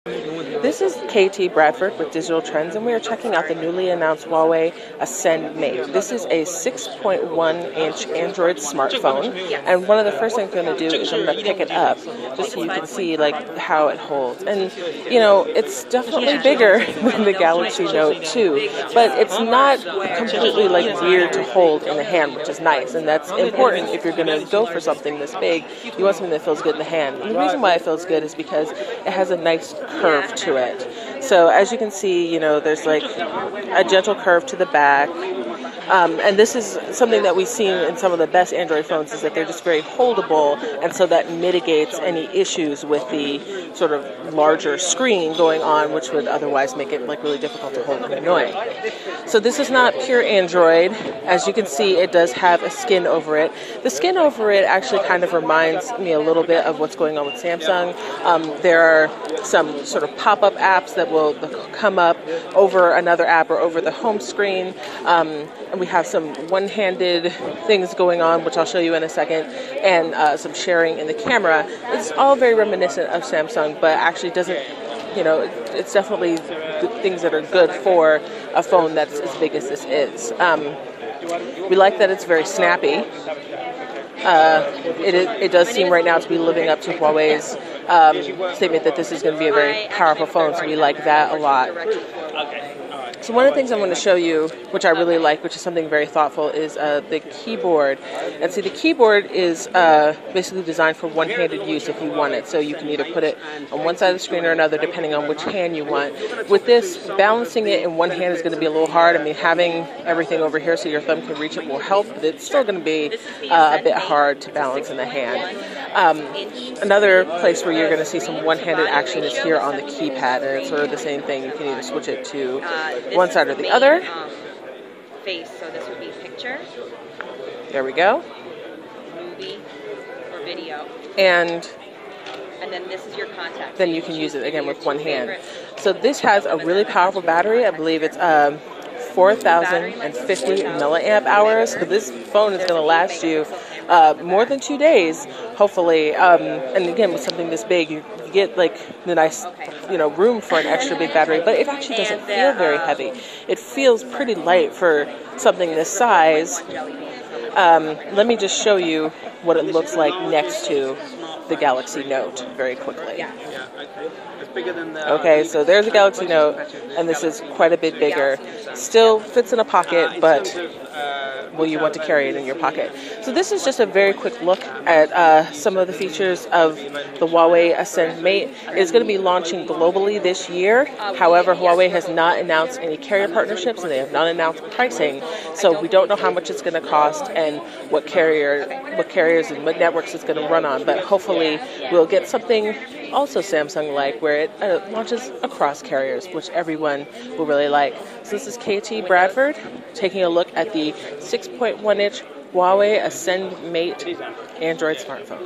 This is KT Bradford with Digital Trends, and we are checking out the newly announced Huawei Ascend Mate. This is a 6.1-inch Android smartphone, and one of the first things I'm going to do is I'm going to pick it up just so you can see like how it holds. And you know, it's definitely bigger than the Galaxy Note 2, but it's not completely like weird to hold in the hand, which is nice, and that's important if you're going to go for something this big. You want something that feels good in the hand. And the reason why it feels good is because it has a nice curve to it. So as you can see, you know, there's like a gentle curve to the back. And this is something that we've seen in some of the best Android phones, is that they're just very holdable, and so that mitigates any issues with the sort of larger screen going on, which would otherwise make it like really difficult to hold and annoying. So this is not pure Android. As you can see, it does have a skin over it. The skin over it actually kind of reminds me a little bit of what's going on with Samsung. There are some sort of pop-up apps that will come up over another app or over the home screen. And we have some one-handed things going on, which I'll show you in a second, and some sharing in the camera. It's all very reminiscent of Samsung, but actually doesn't, you know, it's definitely things that are good for a phone that's as big as this is. We like that it's very snappy. It does seem right now to be living up to Huawei's statement that this is going to be a very powerful phone, so we like that a lot. So one of the things I'm going to show you, which I really like, which is something very thoughtful, is the keyboard. And see, the keyboard is basically designed for one-handed use if you want it. So you can either put it on one side of the screen or another, depending on which hand you want. With this, balancing it in one hand is going to be a little hard. I mean, having everything over here so your thumb can reach it will help, but it's still going to be a bit hard to balance in the hand. Another place where you're going to see some one-handed action is here on the keypad, and it's sort of the same thing. You can either switch it to one side or the other. Face, so this would be picture. There we go. Movie or video. And then this is your contact. Then you can use it again with one hand. So this has a really powerful battery. I believe it's 4,050 milliamp hours. So this phone is going to last you more than 2 days, hopefully. And again, with something this big, you get like the nice, you know, room for an extra big battery, but it actually doesn't feel very heavy. It feels pretty light for something this size. Let me just show you what it looks like next to the Galaxy Note very quickly. Okay, so there's a Galaxy Note, and this is quite a bit bigger. Still fits in a pocket, but will you want to carry it in your pocket? So this is just a very quick look at some of the features of the Huawei Ascend Mate. It's going to be launching globally this year. However, Huawei has not announced any carrier partnerships, and they have not announced pricing. So we don't know how much it's going to cost and what carriers and what networks it's going to run on. But hopefully we'll get something also Samsung-like, where it launches across carriers, which everyone will really like. So this is KT Bradford taking a look at the 6.1-inch Huawei Ascend Mate Android smartphone.